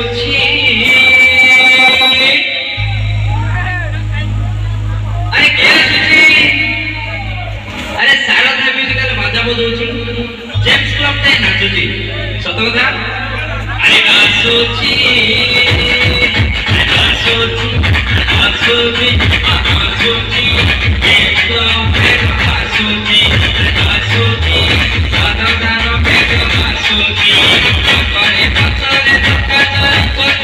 नाचुची अरे के नाचुची अरे सारदा म्यूजिकल बाजा बजाउची जेम्स क्लब ते नाचुची सत कथा अरे नाचुची नाचुची नाचुची नाचुची जेम्स क्लब ते नाचुची नाचुची सारदा रो ते नाचुची करे पत्थरे धक्का करे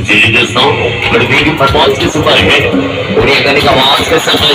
जी दोस्तों बड़बीरी फुटबॉल के सुपर हिट उड़िया गाने का आवाज के साथ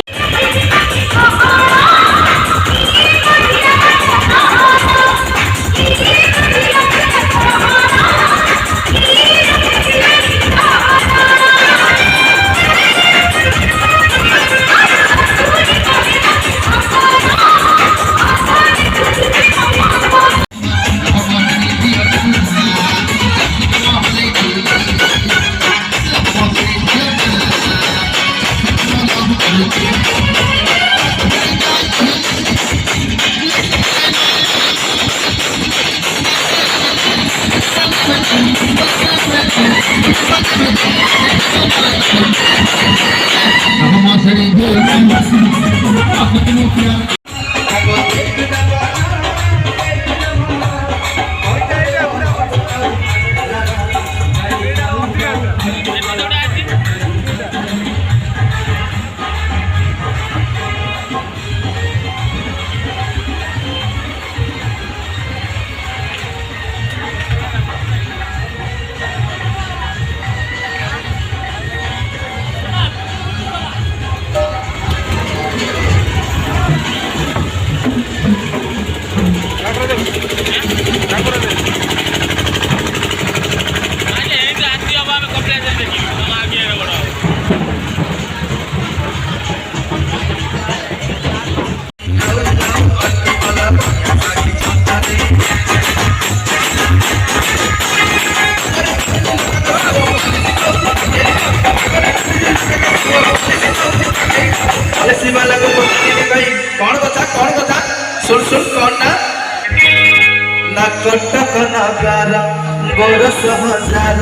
सुन सुन कौन ना कटक नगार बरस हजार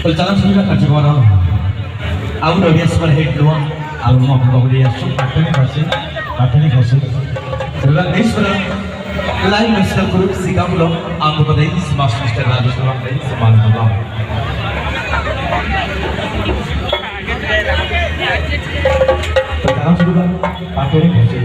Pelcalan sudah kerja orang. Aku udah biasa berhead doang. Aku mau bawa dia masuk katanya kasih. Sebelum ini sudah lain master group sikap lo. Aku pada ini master lagi sudah ini semalam lo. Pelcalan sudah katanya kasih.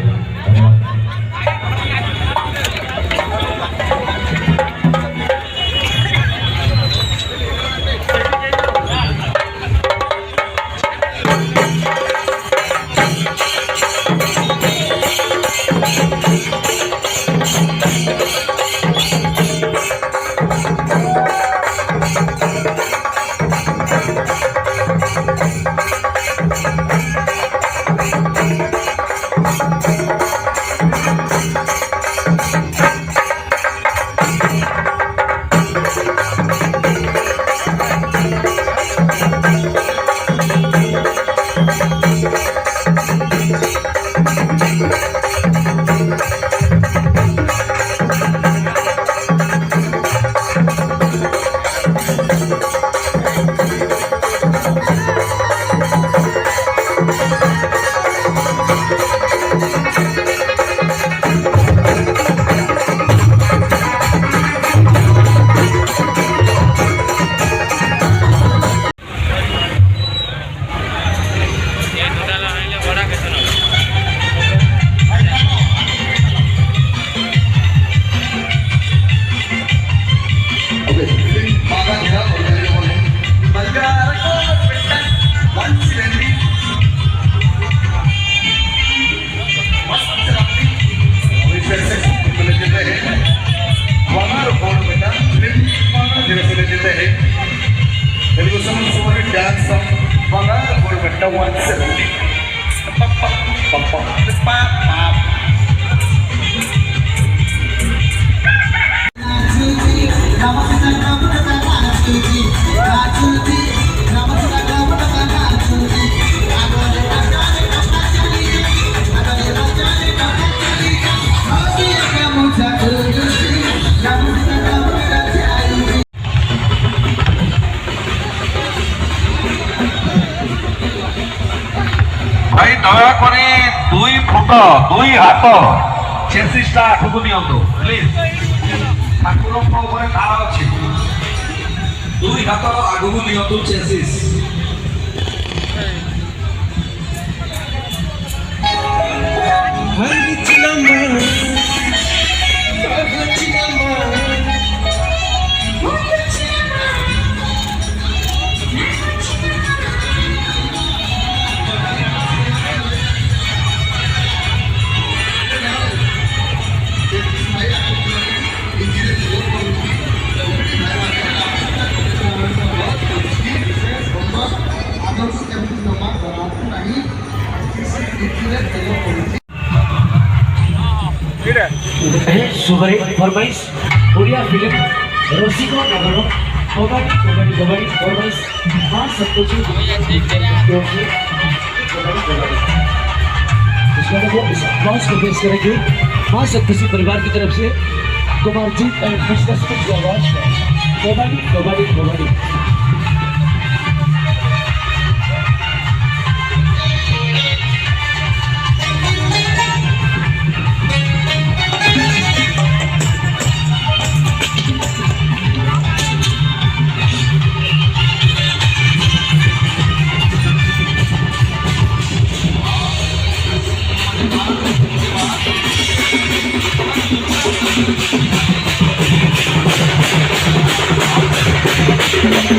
ভাই দয়া করে 2 foot 2 হাত চেসিসটা আঠুকু নিয়ন্তু please ঠাকুরଙ୍କ ଉପରେ ତାର ଅଛି 2 ହାତ ଆଗକୁ ନିଅନ୍ତୁ ଚେସିସ୍ सुपरहिट फरमाइश ओडिया फिल्म रसिको नगर कबड्डी फरमाइश पांच सप्तोची पांच को पेश करेंगे पांच सप्तोची परिवार की तरफ से कुमारजीत एंड मिस्टर की आवाज कबड्डी Thank you.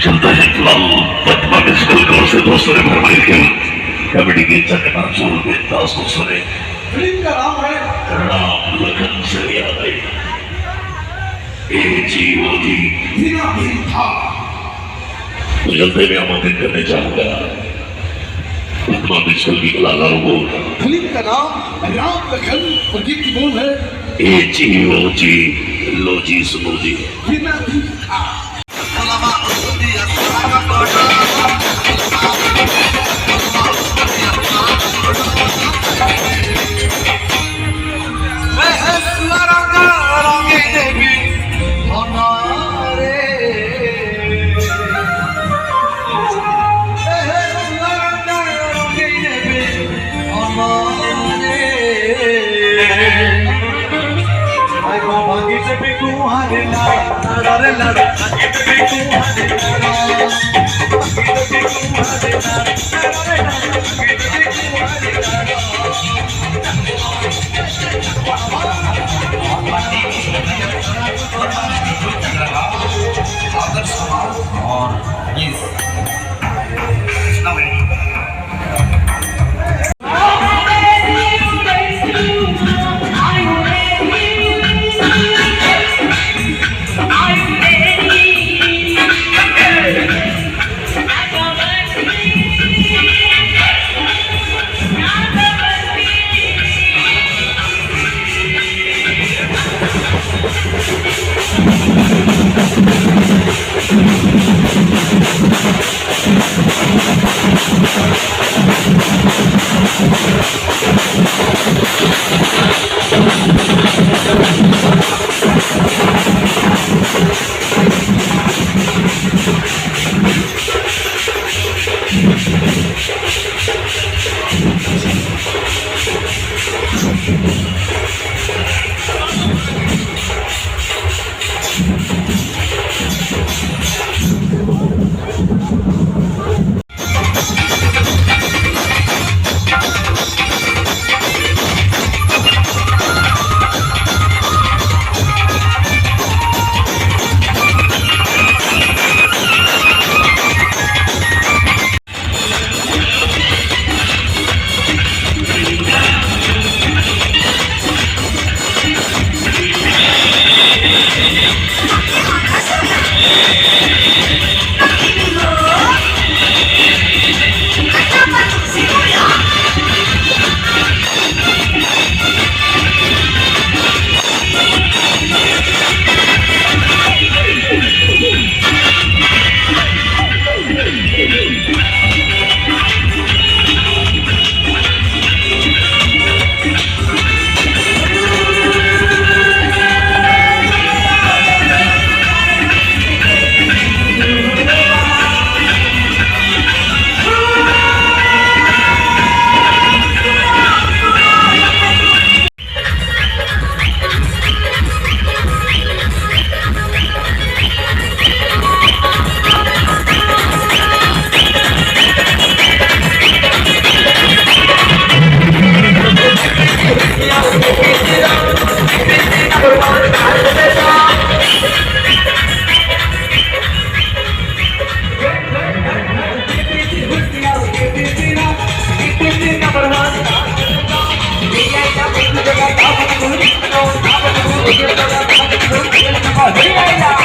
चलता है फिलहाल पटना म्यूजिकल ग्राउंड से दोस्तों ने भरमाई किया कबड्डी की चकना चूर के दास को सुने फिल्म का नाम है राम लखन से याद आई ए जी ओ जी हीरा हिल था। तो जल्दी में आमंत्रित करने चाहूंगा पटना म्यूजिकल की कलाकारों को फिल्म का नाम राम लखन और गीत की बोल है ए जी ओ जी लो जी सुनो जी हीरा हिल था। Yeah.